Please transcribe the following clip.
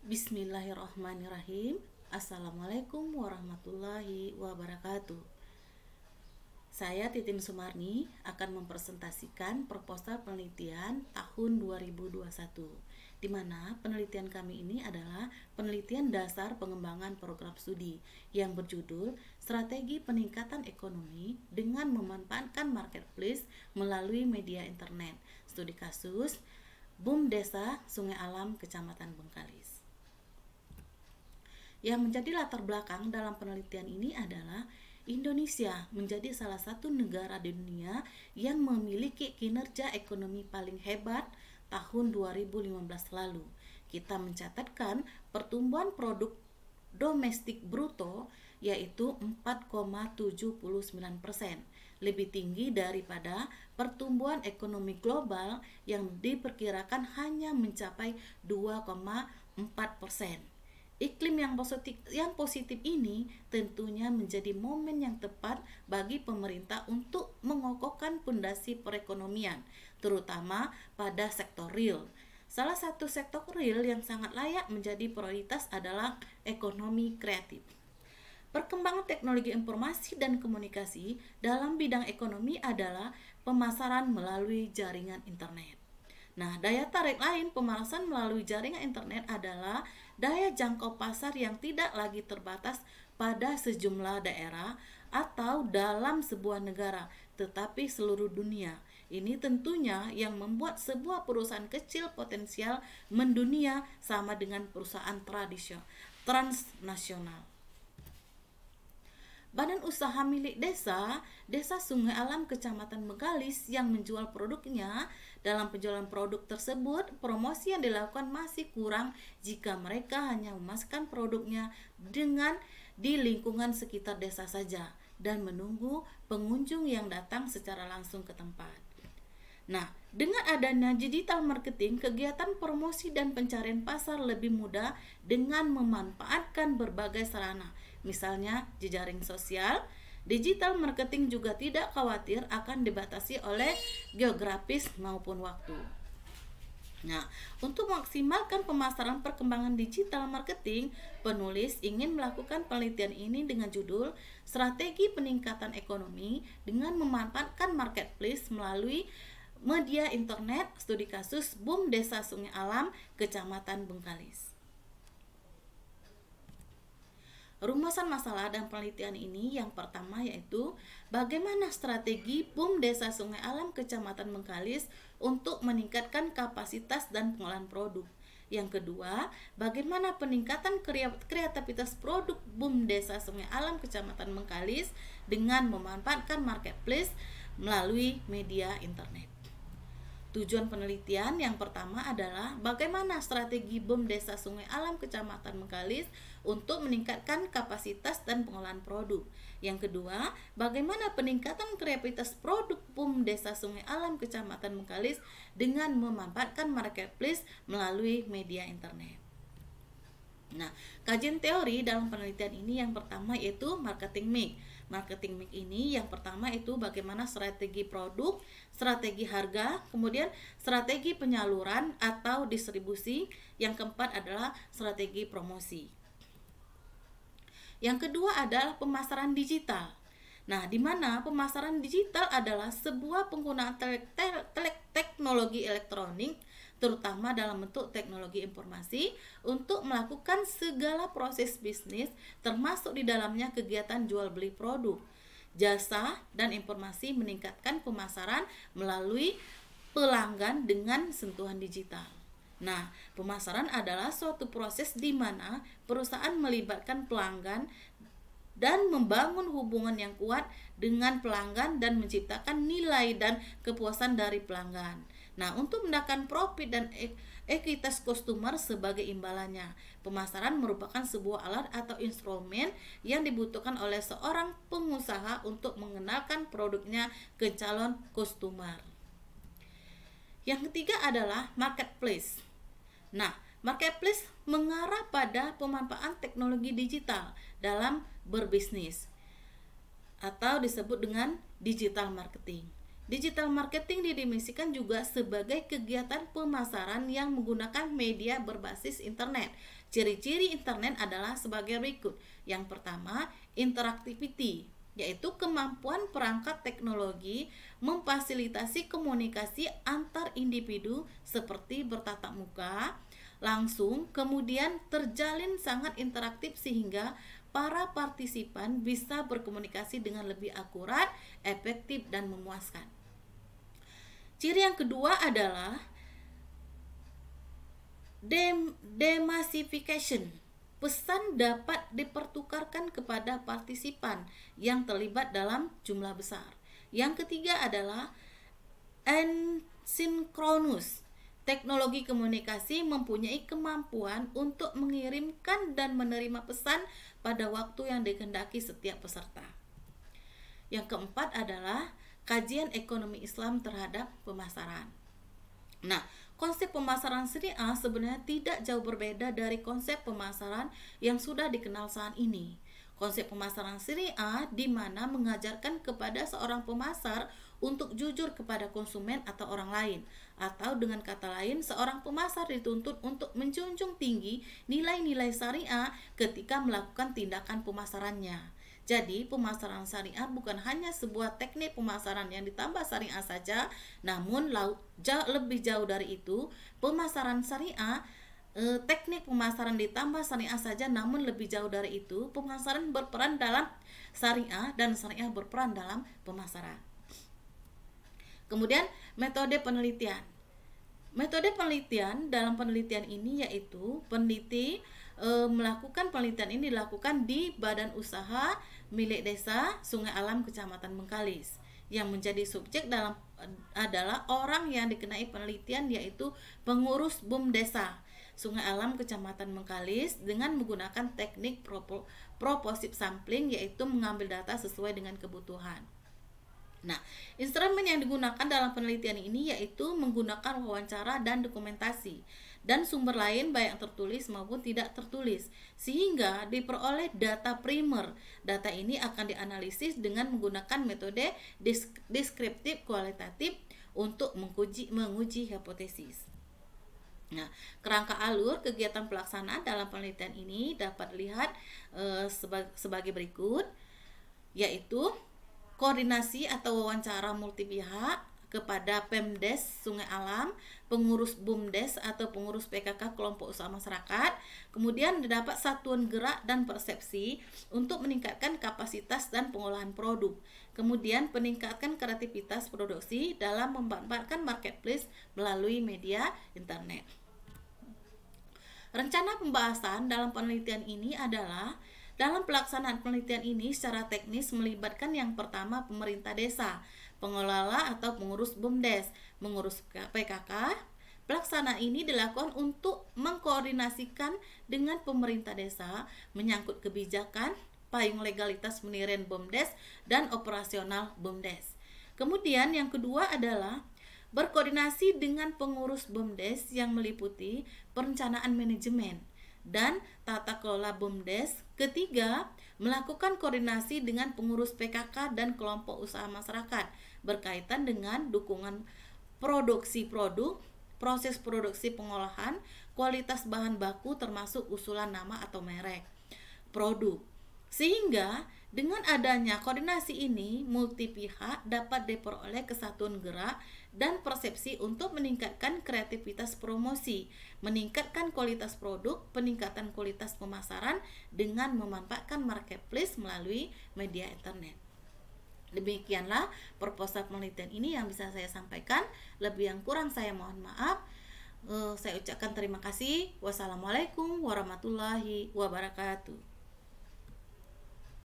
Bismillahirrahmanirrahim. Assalamualaikum warahmatullahi wabarakatuh. Saya Titin Sumarni akan mempresentasikan proposal penelitian tahun 2021, di mana penelitian kami ini adalah penelitian dasar pengembangan program studi yang berjudul Strategi Peningkatan Ekonomi dengan Memanfaatkan Marketplace Melalui Media Internet. Studi kasus BUM Desa Sungai Alam, Kecamatan Bengkalis. Yang menjadi latar belakang dalam penelitian ini adalah Indonesia menjadi salah satu negara di dunia yang memiliki kinerja ekonomi paling hebat tahun 2015 lalu. Kita mencatatkan pertumbuhan produk domestik bruto yaitu 4,79%, lebih tinggi daripada pertumbuhan ekonomi global yang diperkirakan hanya mencapai 2,4%. Iklim yang positif ini tentunya menjadi momen yang tepat bagi pemerintah untuk mengokohkan pondasi perekonomian, terutama pada sektor real. Salah satu sektor real yang sangat layak menjadi prioritas adalah ekonomi kreatif. Perkembangan teknologi informasi dan komunikasi dalam bidang ekonomi adalah pemasaran melalui jaringan internet. Nah, daya tarik lain pemasaran melalui jaringan internet adalah daya jangkau pasar yang tidak lagi terbatas pada sejumlah daerah atau dalam sebuah negara, tetapi seluruh dunia. Ini tentunya yang membuat sebuah perusahaan kecil potensial mendunia sama dengan perusahaan transnasional. Badan usaha milik Desa Sungai Alam Kecamatan Bengkalis yang menjual produknya. Dalam penjualan produk tersebut, promosi yang dilakukan masih kurang jika mereka hanya memasarkan produknya di lingkungan sekitar desa saja dan menunggu pengunjung yang datang secara langsung ke tempat. Nah, dengan adanya digital marketing, kegiatan promosi dan pencarian pasar lebih mudah dengan memanfaatkan berbagai sarana, misalnya jejaring sosial. Digital marketing juga tidak khawatir akan dibatasi oleh geografis maupun waktu. Nah, untuk memaksimalkan pemasaran perkembangan digital marketing, penulis ingin melakukan penelitian ini dengan judul Strategi Peningkatan Ekonomi dengan Memanfaatkan Marketplace Melalui Media Internet, studi kasus BUM Desa Sungai Alam, Kecamatan Bengkalis. Rumusan masalah dan penelitian ini yang pertama yaitu bagaimana strategi BUM Desa Sungai Alam Kecamatan Bengkalis untuk meningkatkan kapasitas dan pengolahan produk. Yang kedua, bagaimana peningkatan kreativitas produk BUM Desa Sungai Alam Kecamatan Bengkalis dengan memanfaatkan marketplace melalui media internet. Tujuan penelitian yang pertama adalah bagaimana strategi BUM Desa Sungai Alam Kecamatan Bengkalis untuk meningkatkan kapasitas dan pengolahan produk. Yang kedua, bagaimana peningkatan kreativitas produk BUM Desa Sungai Alam Kecamatan Bengkalis dengan memanfaatkan marketplace melalui media internet. Nah, kajian teori dalam penelitian ini yang pertama yaitu marketing mix. Marketing mix ini yang pertama itu bagaimana strategi produk, strategi harga, kemudian strategi penyaluran atau distribusi. Yang keempat adalah strategi promosi. Yang kedua adalah pemasaran digital. Nah, di mana pemasaran digital adalah sebuah penggunaan teknologi elektronik, terutama dalam bentuk teknologi informasi, untuk melakukan segala proses bisnis, termasuk di dalamnya kegiatan jual beli produk, jasa, dan informasi, meningkatkan pemasaran melalui pelanggan dengan sentuhan digital. Nah, pemasaran adalah suatu proses di mana perusahaan melibatkan pelanggan dan membangun hubungan yang kuat dengan pelanggan dan menciptakan nilai dan kepuasan dari pelanggan. Nah, untuk mendapatkan profit dan ekuitas customer sebagai imbalannya, pemasaran merupakan sebuah alat atau instrumen yang dibutuhkan oleh seorang pengusaha untuk mengenalkan produknya ke calon customer. Yang ketiga adalah marketplace. Nah, marketplace mengarah pada pemanfaatan teknologi digital dalam berbisnis atau disebut dengan digital marketing. Digital marketing didefinisikan juga sebagai kegiatan pemasaran yang menggunakan media berbasis internet. Ciri-ciri internet adalah sebagai berikut. Yang pertama, interactivity, yaitu kemampuan perangkat teknologi memfasilitasi komunikasi antar individu seperti bertatap muka, langsung, kemudian terjalin sangat interaktif sehingga para partisipan bisa berkomunikasi dengan lebih akurat, efektif, dan memuaskan. Ciri yang kedua adalah demasification. Pesan dapat dipertukarkan kepada partisipan yang terlibat dalam jumlah besar. Yang ketiga adalah asynchronous. Teknologi komunikasi mempunyai kemampuan untuk mengirimkan dan menerima pesan pada waktu yang dikehendaki setiap peserta. Yang keempat adalah kajian ekonomi Islam terhadap pemasaran. Nah, konsep pemasaran syariah sebenarnya tidak jauh berbeda dari konsep pemasaran yang sudah dikenal saat ini. Konsep pemasaran syariah di mana mengajarkan kepada seorang pemasar untuk jujur kepada konsumen atau orang lain. Atau dengan kata lain, seorang pemasar dituntut untuk menjunjung tinggi nilai-nilai syariah ketika melakukan tindakan pemasarannya. Jadi, pemasaran syariah bukan hanya sebuah teknik pemasaran yang ditambah syariah saja, namun lebih jauh dari itu, pemasaran syariah teknik pemasaran ditambah syariah saja, namun lebih jauh dari itu, pemasaran berperan dalam syariah dan syariah berperan dalam pemasaran. Kemudian, metode penelitian. Metode penelitian dalam penelitian ini yaitu peneliti melakukan penelitian ini dilakukan di Badan Usaha milik Desa Sungai Alam Kecamatan Bengkalis. Yang menjadi subjek adalah orang yang dikenai penelitian yaitu pengurus BUM Desa Sungai Alam Kecamatan Bengkalis dengan menggunakan teknik proposif sampling, yaitu mengambil data sesuai dengan kebutuhan. Nah, instrumen yang digunakan dalam penelitian ini yaitu menggunakan wawancara dan dokumentasi dan sumber lain baik yang tertulis maupun tidak tertulis, sehingga diperoleh data primer. Data ini akan dianalisis dengan menggunakan metode deskriptif kualitatif untuk menguji hipotesis. Nah, kerangka alur kegiatan pelaksanaan dalam penelitian ini dapat dilihat sebagai berikut, yaitu koordinasi atau wawancara multi pihak kepada Pemdes Sungai Alam, pengurus BUMDes atau pengurus PKK kelompok usaha masyarakat. Kemudian didapat satuan gerak dan persepsi untuk meningkatkan kapasitas dan pengolahan produk. Kemudian peningkatkan kreativitas produksi dalam memanfaatkan marketplace melalui media internet. Rencana pembahasan dalam penelitian ini adalah dalam pelaksanaan penelitian ini secara teknis melibatkan yang pertama pemerintah desa, pengelola atau pengurus BUMDes, mengurus PKK. Pelaksanaan ini dilakukan untuk mengkoordinasikan dengan pemerintah desa menyangkut kebijakan, payung legalitas penilaian BUMDes dan operasional BUMDes. Kemudian yang kedua adalah berkoordinasi dengan pengurus BUMDes yang meliputi perencanaan manajemen dan tata kelola BUMDes. Ketiga, melakukan koordinasi dengan pengurus PKK dan kelompok usaha masyarakat berkaitan dengan dukungan produksi produk, proses produksi pengolahan, kualitas bahan baku termasuk usulan nama atau merek produk. Sehingga dengan adanya koordinasi ini, multi pihak dapat diperoleh kesatuan gerak dan persepsi untuk meningkatkan kreativitas promosi, meningkatkan kualitas produk, peningkatan kualitas pemasaran dengan memanfaatkan marketplace melalui media internet. Demikianlah proposal penelitian ini yang bisa saya sampaikan. Lebih yang kurang saya mohon maaf. Saya ucapkan terima kasih. Wassalamualaikum warahmatullahi wabarakatuh.